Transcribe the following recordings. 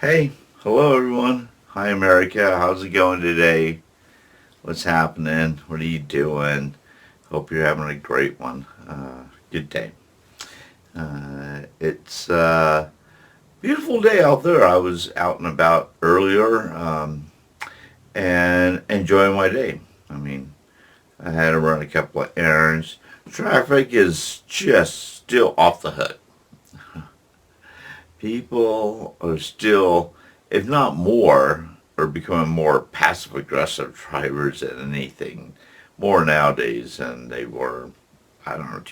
Hey, hello everyone. Hi America. How's it going today? What's happening? What are you doing? Hope you're having a great one. Good day. It's a beautiful day out there. I was out and about earlier and enjoying my day. I mean, I had to run a couple of errands. Traffic is just still off the hook. People are still, if not more, are becoming more passive aggressive drivers than anything more nowadays than they were. I don't know.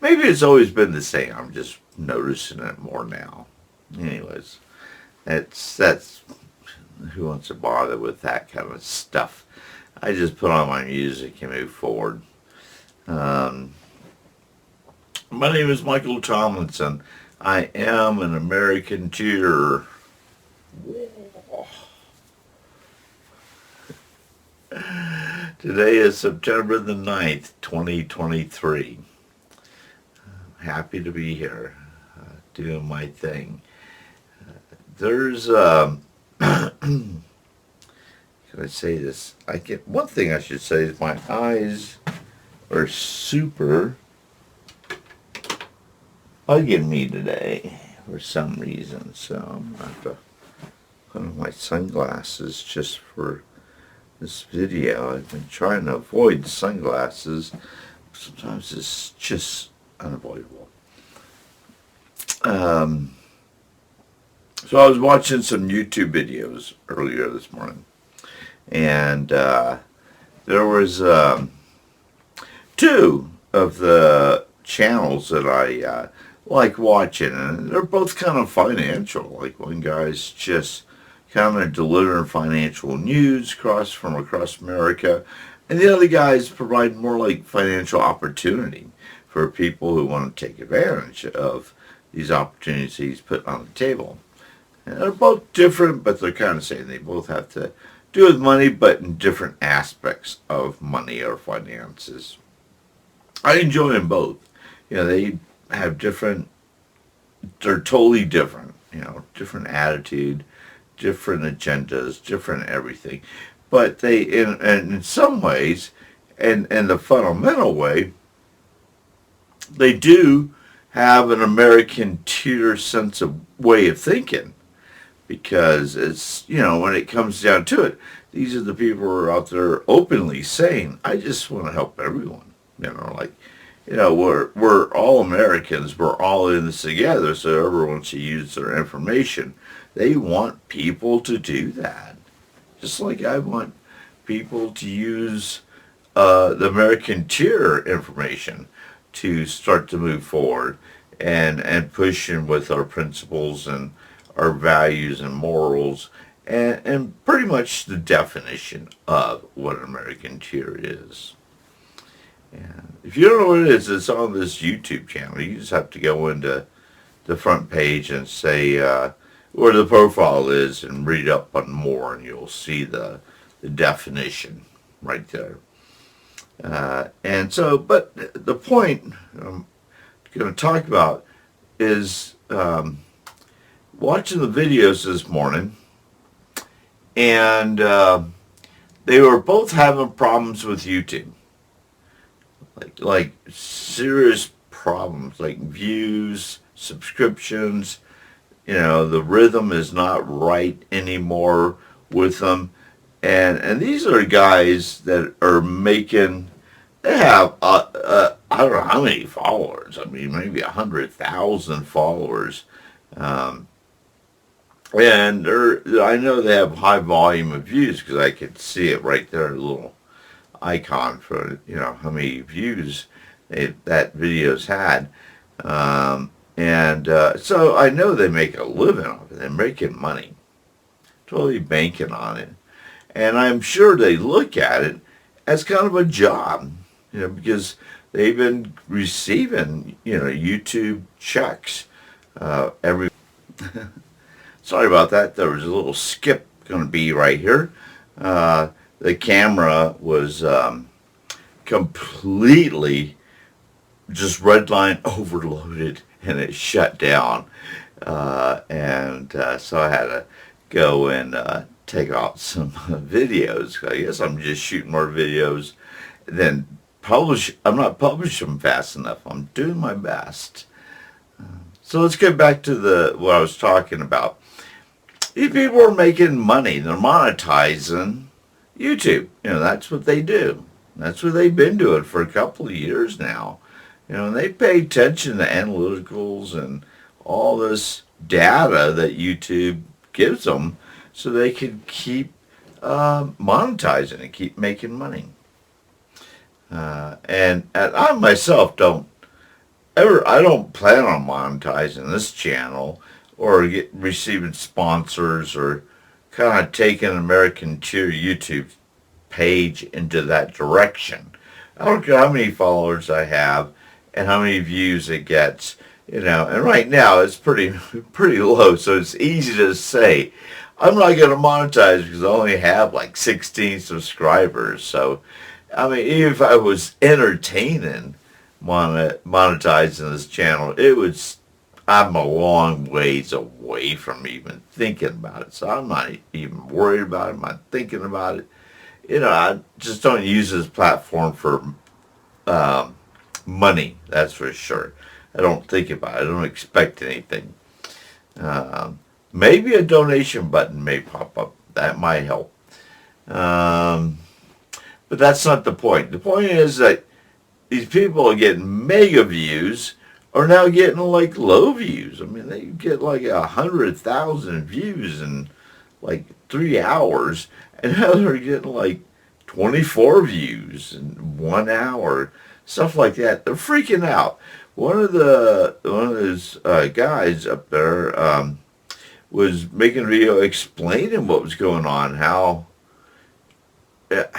Maybe it's always been the same. I'm just noticing it more now. Anyways, that's who wants to bother with that kind of stuff. I just put on my music and move forward. Um, my name is Michael Tomlinson. I am an American cheer. Today is September the 9th, 2023. Happy to be here, doing my thing. There's, can I say this? One thing I should say is my eyes are super bugging me today for some reason. So I'm going to have to put on my sunglasses just for this video. I've been trying to avoid sunglasses. Sometimes it's just unavoidable. So I was watching some YouTube videos earlier this morning, and there was two of the channels that I like watching, and they're both kind of financial. Like one guy's just kind of delivering financial news from across America, and the other guy's providing more like financial opportunity for people who want to take advantage of these opportunities he's put on the table. And they're both different, but they're kind of saying they both have to do with money, but in different aspects of money or finances. I enjoy them both. They have they're totally different, different attitude, different agendas, different everything. But they, in some ways, and in the fundamental way, they do have an American tier sense of way of thinking. Because it's, when it comes down to it, these are the people who are out there openly saying, I just want to help everyone. We're all Americans. We're all in this together, so everyone should use their information. They want people to do that. Just like I want people to use the American tier information to start to move forward and pushing with our principles and our values and morals and pretty much the definition of what an American tier is. And if you don't know what it is, it's on this YouTube channel. You just have to go into the front page and say where the profile is and read up on more, and you'll see the definition right there. And so, but the point I'm going to talk about is watching the videos this morning, and they were both having problems with YouTube. Like serious problems, like views, subscriptions. The rhythm is not right anymore with them. And these are guys that are making, they have, I don't know how many followers. I mean, maybe 100,000 followers. And I know they have high volume of views because I could see it right there, a little icon for, how many views that video's had. So I know they make a living off it. They're making money. Totally banking on it. And I'm sure they look at it as kind of a job, because they've been receiving, YouTube checks every. Sorry about that. There was a little skip going to be right here. The camera was completely just redline overloaded, and it shut down. So I had to go and take out some videos. I guess I'm just shooting more videos than publish. I'm not publishing them fast enough. I'm doing my best. So let's get back to what I was talking about. These people are making money. They're monetizing YouTube. That's what they do. That's what they've been doing for a couple of years now. And they pay attention to analyticals and all this data that YouTube gives them so they can keep monetizing and keep making money. And I myself I don't plan on monetizing this channel or receiving sponsors or kind of taking American Tier YouTube page into that direction. I don't care how many followers I have and how many views it gets, and right now it's pretty low, so it's easy to say I'm not going to monetize because I only have like 16 subscribers. So even if I was entertaining monetizing this channel, I'm a long ways away from even thinking about it. So I'm not even worried about it. I'm not thinking about it. I just don't use this platform for money, that's for sure. I don't think about it. I don't expect anything. Maybe a donation button may pop up. That might help. But that's not the point. The point is that these people are getting mega views are now getting like low views. They get like 100,000 views in like 3 hours, and now they're getting like 24 views in 1 hour, stuff like that. They're freaking out. One of those guys up there was making a video explaining what was going on, how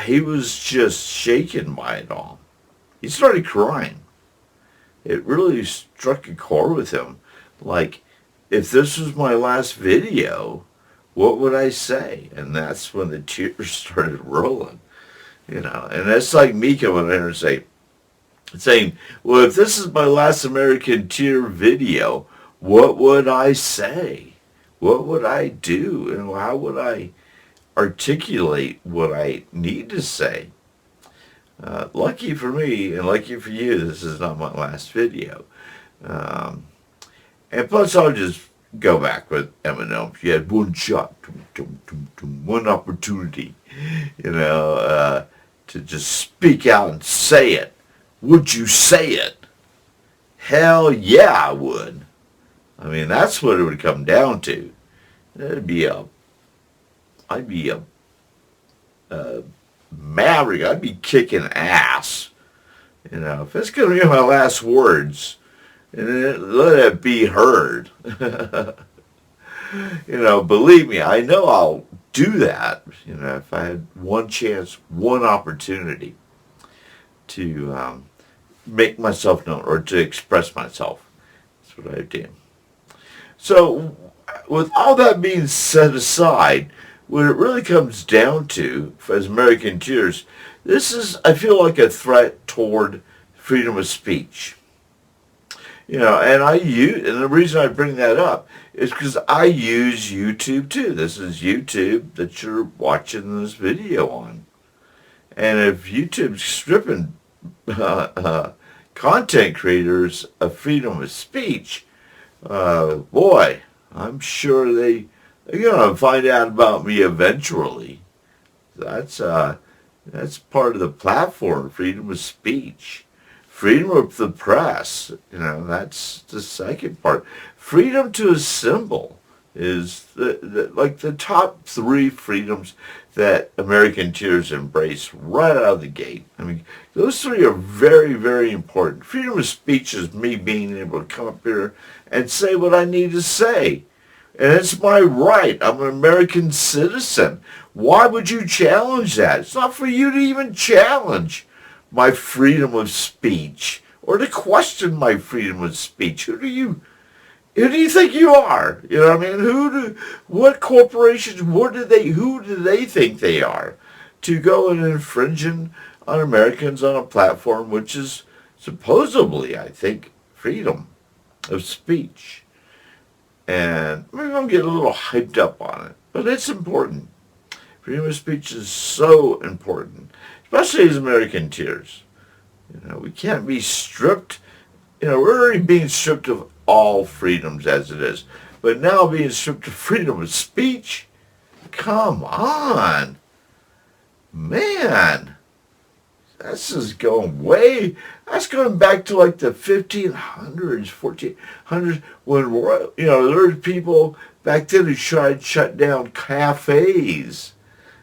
he was just shaken by it all. He started crying. It really struck a chord with him. Like, if this was my last video, what would I say? And that's when the tears started rolling. And that's like me coming in here and saying, well, if this is my last American Tier video, what would I say? What would I do? And how would I articulate what I need to say? Lucky for me and lucky for you, this is not my last video. And plus, I'll just go back with Eminem. If you had one shot, one opportunity, to just speak out and say it, would you say it? Hell yeah, I would. That's what it would come down to. I'd be a maverick. I'd be kicking ass. If it's going to be my last words, let it be heard. Believe me, I know I'll do that. If I had one chance, one opportunity to make myself known or to express myself, that's what I do. So, with all that being set aside, what it really comes down to, as American Tiers, this is, I feel like, a threat toward freedom of speech. And the reason I bring that up is because I use YouTube too. This is YouTube that you're watching this video on. And if YouTube's stripping content creators of freedom of speech, boy, I'm sure they're going to find out about me eventually. That's part of the platform, freedom of speech. Freedom of the press, that's the second part. Freedom to assemble is the top 3 freedoms that American Tiers embrace right out of the gate. Those 3 are very, very important. Freedom of speech is me being able to come up here and say what I need to say. And it's my right. I'm an American citizen. Why would you challenge that? It's not for you to even challenge my freedom of speech or to question my freedom of speech. Who do you think you are? What corporations, who do they think they are to go and infringing on Americans on a platform which is supposedly, I think, freedom of speech? And maybe I'm getting a little hyped up on it, but it's important. Freedom of speech is so important, especially as Americans. We can't be stripped. We're already being stripped of all freedoms as it is. But now being stripped of freedom of speech? Come on. Man. That's just going way, that's going back to like the 1500s, 1400s, when, there were people back then who tried to shut down cafes,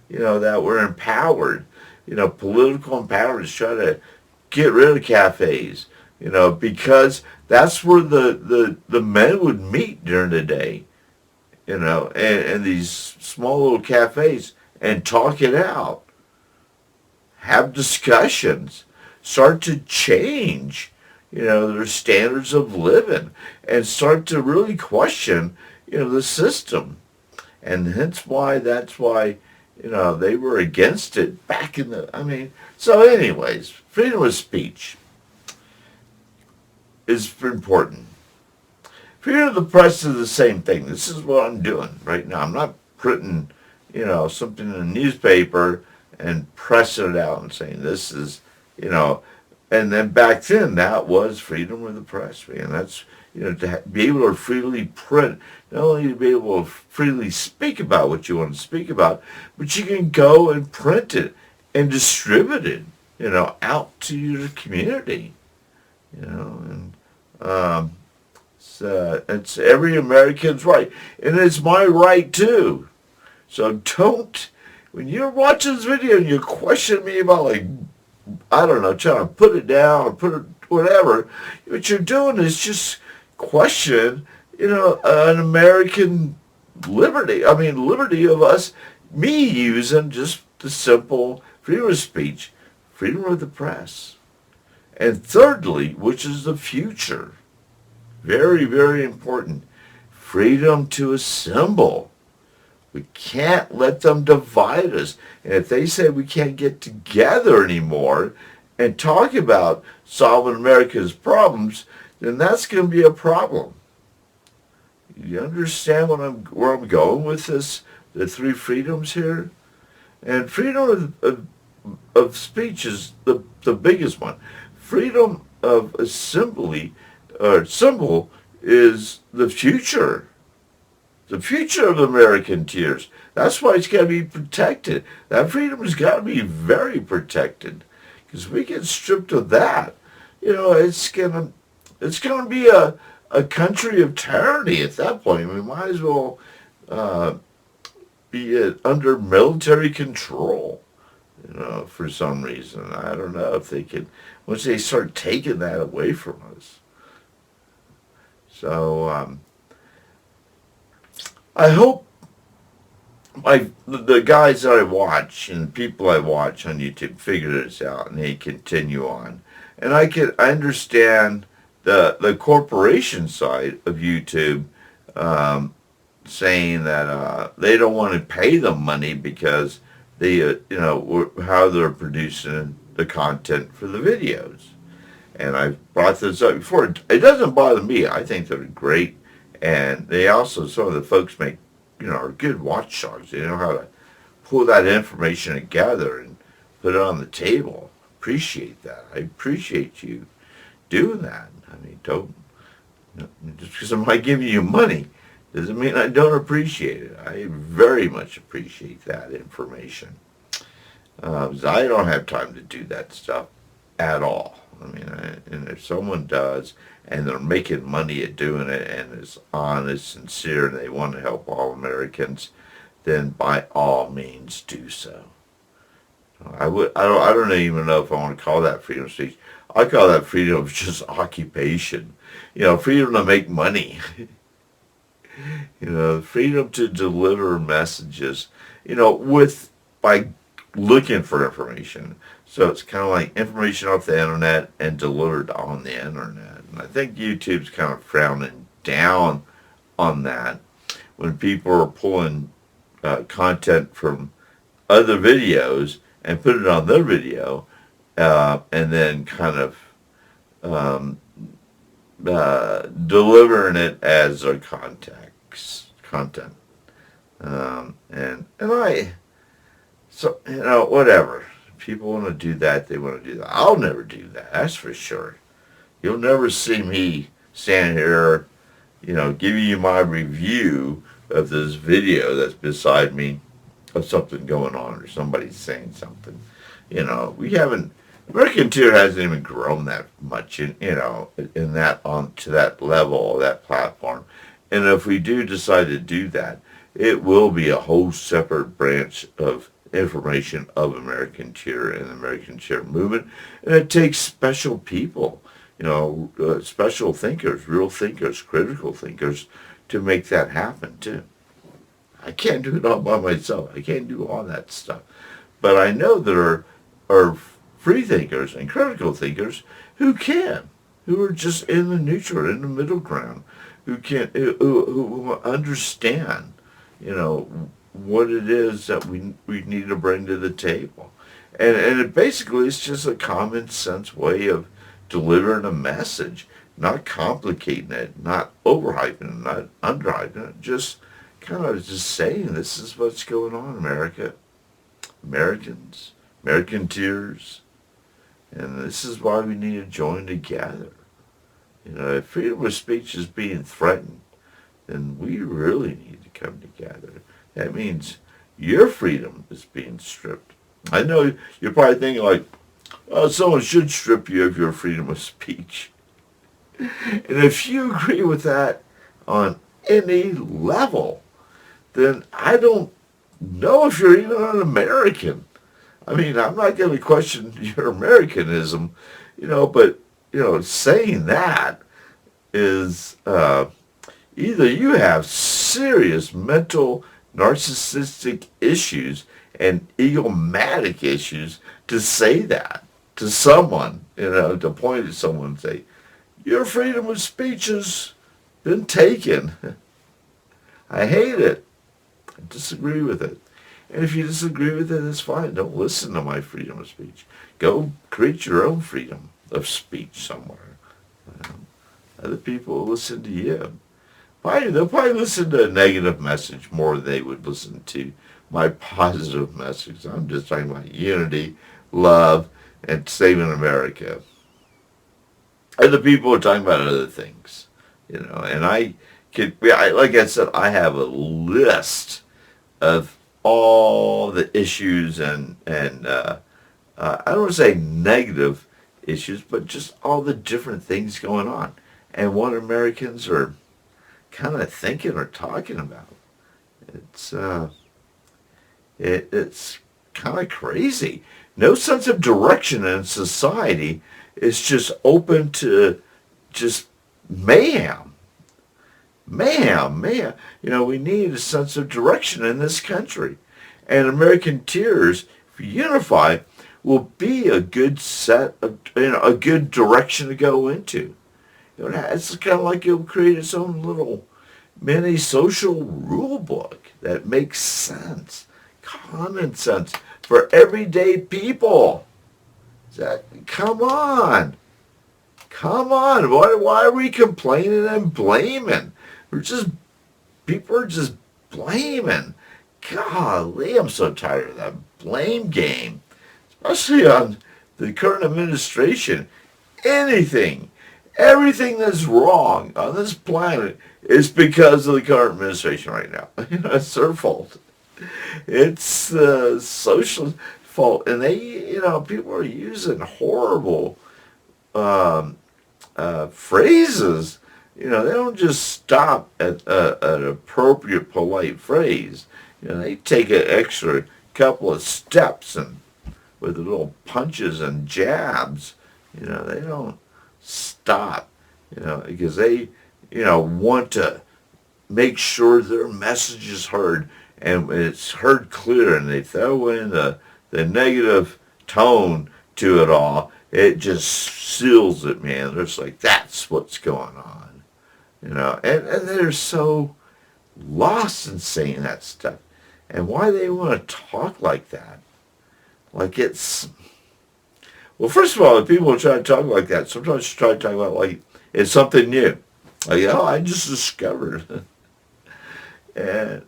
that were empowered, political empowerment to try to get rid of cafes, because that's where the men would meet during the day, and these small little cafes and talk it out. Have discussions, start to change, their standards of living, and start to really question, the system. And that's why, they were against it back in so anyways, freedom of speech is important. Freedom of the press is the same thing. This is what I'm doing right now. I'm not printing, something in a newspaper and pressing it out and saying this is, and then back then that was freedom of the press, man. That's, to be able to freely print, not only to be able to freely speak about what you want to speak about, but you can go and print it and distribute it, out to your community, and it's every American's right, and it's my right too. So don't. When you're watching this video and you question me about, like, I don't know, trying to put it down or put it whatever, what you're doing is just question, an American liberty. I mean, liberty of us, me using just the simple freedom of speech, freedom of the press. And thirdly, which is the future, very, very important, freedom to assemble. We can't let them divide us. And if they say we can't get together anymore and talk about solving America's problems, then that's going to be a problem. You understand where I'm going with this? The three freedoms here? And freedom of speech is the biggest one. Freedom of assembly or symbol is the future. The future of American tears. That's why it's got to be protected. That freedom has got to be very protected. Because we get stripped of that, it's gonna be a country of tyranny at that point. We might as well be under military control, for some reason. I don't know if they can, once they start taking that away from us. So, I hope the guys that I watch and people I watch on YouTube figure this out and they continue on. And I understand the corporation side of YouTube saying that they don't want to pay them money because they, how they're producing the content for the videos. And I've brought this up before. It doesn't bother me. I think they're great. And they also, some of the folks make, are good watchdogs. They know how to pull that information together and put it on the table. Appreciate that. I appreciate you doing that. I mean, just because I'm not giving you money doesn't mean I don't appreciate it. I very much appreciate that information. Because I don't have time to do that stuff at all. I mean, and if someone does, and they're making money at doing it, and is honest, sincere, and they want to help all Americans, then by all means do so. I don't even know if I want to call that freedom of speech. I call that freedom of just occupation. Freedom to make money. Freedom to deliver messages. By looking for information. So it's kind of like information off the internet and delivered on the internet. And I think YouTube's kind of frowning down on that when people are pulling content from other videos and put it on their video and then kind of delivering it as their content. content. So, whatever. People want to do that, they want to do that. I'll never do that, that's for sure. You'll never see me stand here, giving you my review of this video that's beside me of something going on or somebody saying something. American Tier hasn't even grown that much in that to that level, that platform. And if we do decide to do that, it will be a whole separate branch of information of American Tier and the American Tier movement. And it takes special people, special thinkers, real thinkers, critical thinkers to make that happen too. I can't do it all by myself. I can't do all that stuff. But I know there are free thinkers and critical thinkers who can, who are just in the neutral, in the middle ground, who understand, what it is that we need to bring to the table. And it basically is just a common sense way of delivering a message, not complicating it, not overhyping it, not underhyping it, just kind of just saying this is what's going on, America, Americans, American Tiers, and this is why we need to join together. If freedom of speech is being threatened, then we really need to come together. That means your freedom is being stripped. I know you're probably thinking like, well, someone should strip you of your freedom of speech. And if you agree with that on any level, then I don't know if you're even an American. I mean, I'm not going to question your Americanism, but, saying that is either you have serious mental narcissistic issues and egomatic issues to say that to someone, to point at someone and say, your freedom of speech has been taken. I hate it. I disagree with it. And if you disagree with it, that's fine. Don't listen to my freedom of speech. Go create your own freedom of speech somewhere. Other people will listen to you. They'll probably listen to a negative message more than they would listen to my positive message. I'm just talking about unity, love, and saving America. Other people are talking about other things, and like I said, I have a list of all the issues and I don't want to say negative issues, but just all the different things going on and what Americans are kind of thinking or talking about. It's kind of crazy. No sense of direction in society. It's just open to just mayhem. Mayhem. We need a sense of direction in this country. And American Tiers, if you unify, will be a good set of, a good direction to go into. It's kind of like it'll create its own little mini social rule book that makes sense, common sense for everyday people. Come on. Why are we complaining and blaming? People are just blaming. Golly, I'm so tired of that blame game, especially on the current administration. Everything that's wrong on this planet is because of the current administration right now. It's their fault. It's the socialist fault. And they, people are using horrible phrases. They don't just stop at an appropriate, polite phrase. They take an extra couple of steps and with little punches and jabs. They don't stop, because they, want to make sure their message is heard and it's heard clear, and they throw in the negative tone to it all. It just seals it, man. It's like, that's what's going on, and they're so lost in saying that stuff. And why they want to talk like that. Like it's... Well, first of all, if people try to talk like that, sometimes try to talk about like it's something new. Like, I just discovered. And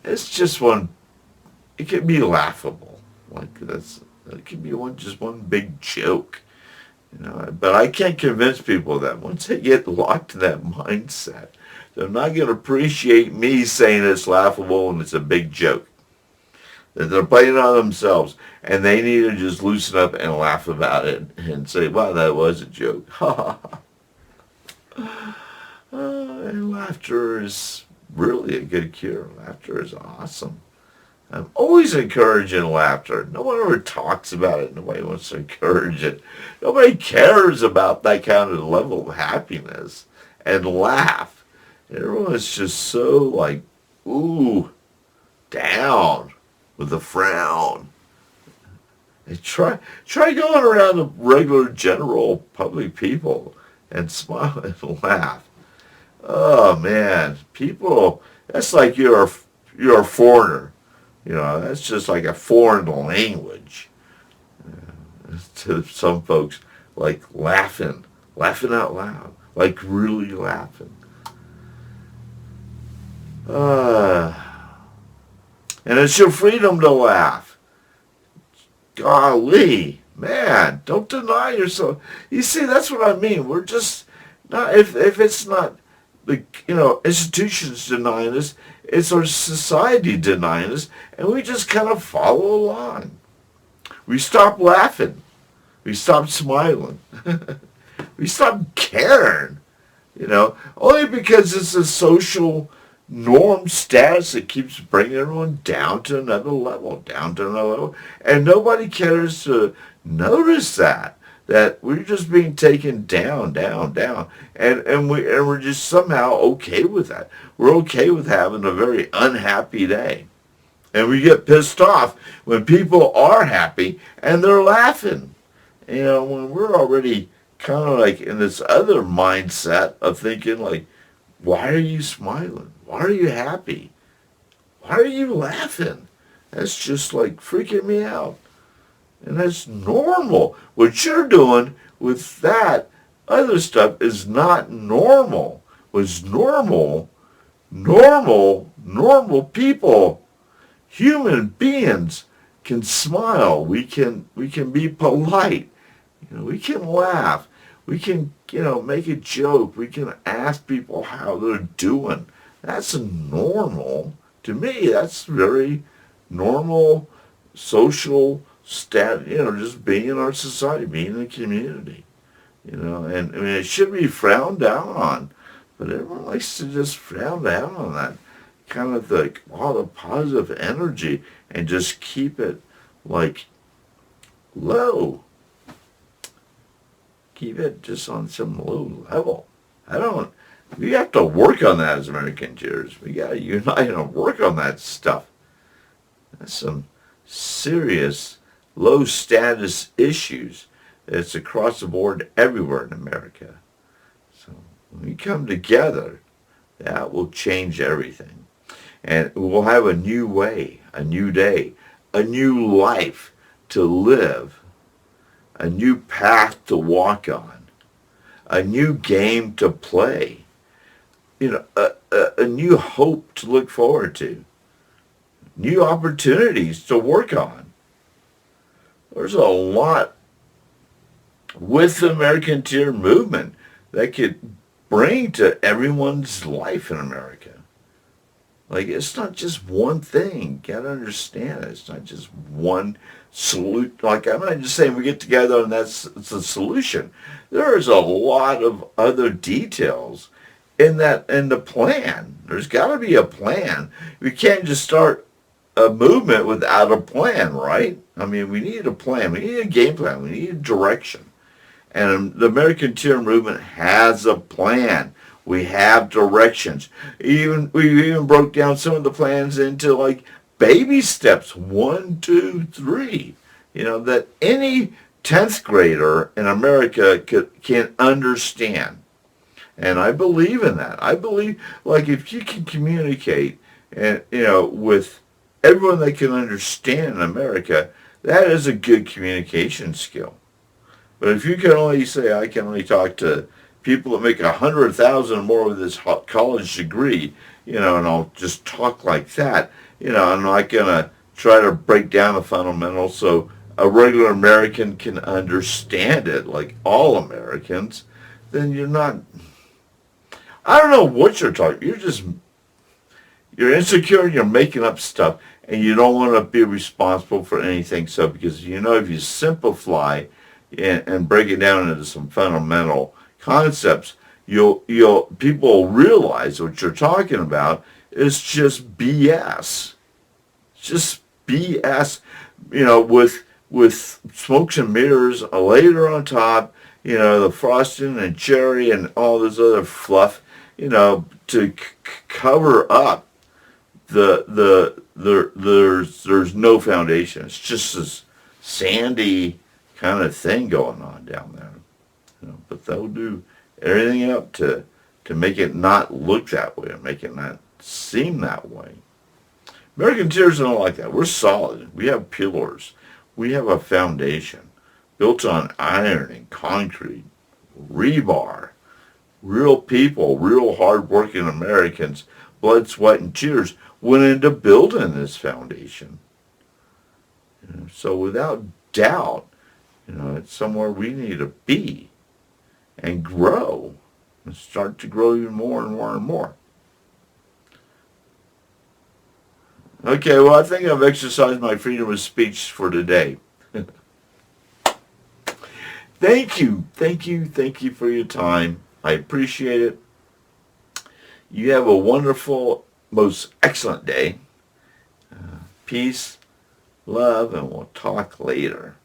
it's just one, it can be laughable. Like it can be just one big joke. But I can't convince people that once they get locked in that mindset, they're not going to appreciate me saying it's laughable and it's a big joke. That they're playing on themselves, and they need to just loosen up and laugh about it and say, wow, that was a joke. And laughter is really a good cure. Laughter is awesome. I'm always encouraging laughter. No one ever talks about it. Nobody wants to encourage it. Nobody cares about that kind of level of happiness and laugh. Everyone's just so like, ooh, down with a frown. And try going around the regular general public people and smile and laugh. Oh man, people, that's like you're a foreigner. That's just like a foreign language to some folks, like laughing out loud, like really laughing. And it's your freedom to laugh. Golly, man, don't deny yourself. You see, that's what I mean. We're just not, if it's not the institutions denying us, it's our society denying us, and we just kind of follow along. We stop laughing. We stop smiling. We stop caring, only because it's a social norm status that keeps bringing everyone down to another level, and nobody cares to notice that we're just being taken down, and we're just somehow okay with that. We're okay with having a very unhappy day, and we get pissed off when people are happy and they're laughing. When we're already kind of like in this other mindset of thinking like, why are you smiling? Why are you happy? Why are you laughing? That's just like freaking me out. And that's normal. What you're doing with that other stuff is not normal. What's normal people, human beings can smile. We can be polite. We can laugh. We can, make a joke. We can ask people how they're doing. That's normal. To me, that's very normal social just being in our society, being in the community. And I mean, it should be frowned down on, but everyone likes to just frown down on that kind of like all the positive energy and just keep it like low. Keep it just on some low level. We have to work on that as American Jews. We got to unite and work on that stuff. That's some serious low status issues. It's across the board everywhere in America. So when we come together, that will change everything. And we'll have a new way, a new day, a new life to live, a new path to walk on, a new game to play, a new hope to look forward to, new opportunities to work on. There's a lot with the American Tier movement that could bring to everyone's life in America. Like, it's not just one thing. You gotta understand it. It's not just one solution. Like, I'm not just saying we get together and it's the solution. There's a lot of other details in the plan. There's gotta be a plan. We can't just start a movement without a plan, right? I mean, we need a plan. We need a game plan. We need a direction. And the American Tier movement has a plan. We have directions. We even broke down some of the plans into like baby steps, 1, 2, 3. That any 10th grader in America can understand. And I believe in that. I believe, like, if you can communicate and with everyone that can understand in America, that is a good communication skill. But if you can only say, I can only talk to people that make 100,000 or more with this college degree, and I'll just talk like that. I'm not gonna try to break down the fundamentals so a regular American can understand it, like all Americans. Then you're not. I don't know what you're talking. You're insecure. You're making up stuff, and you don't want to be responsible for anything. So because if you simplify and break it down into some fundamental concepts, people will realize what you're talking about is just BS. It's just BS, with smokes and mirrors, a layer on top, the frosting and cherry and all this other fluff, to cover up there's no foundation. It's just this sandy kind of thing going on down there. But they'll do everything up to make it not look that way, or make it not seem that way. American Tears don't like that. We're solid. We have pillars. We have a foundation built on iron and concrete, rebar, real people, real hard-working Americans, blood, sweat, and tears went into building this foundation. So without doubt, it's somewhere we need to be and grow and start to grow even more and more and more. Okay, well, I think I've exercised my freedom of speech for today. Thank you for your time. I appreciate it. You have a wonderful, most excellent day. Peace, love, and we'll talk later.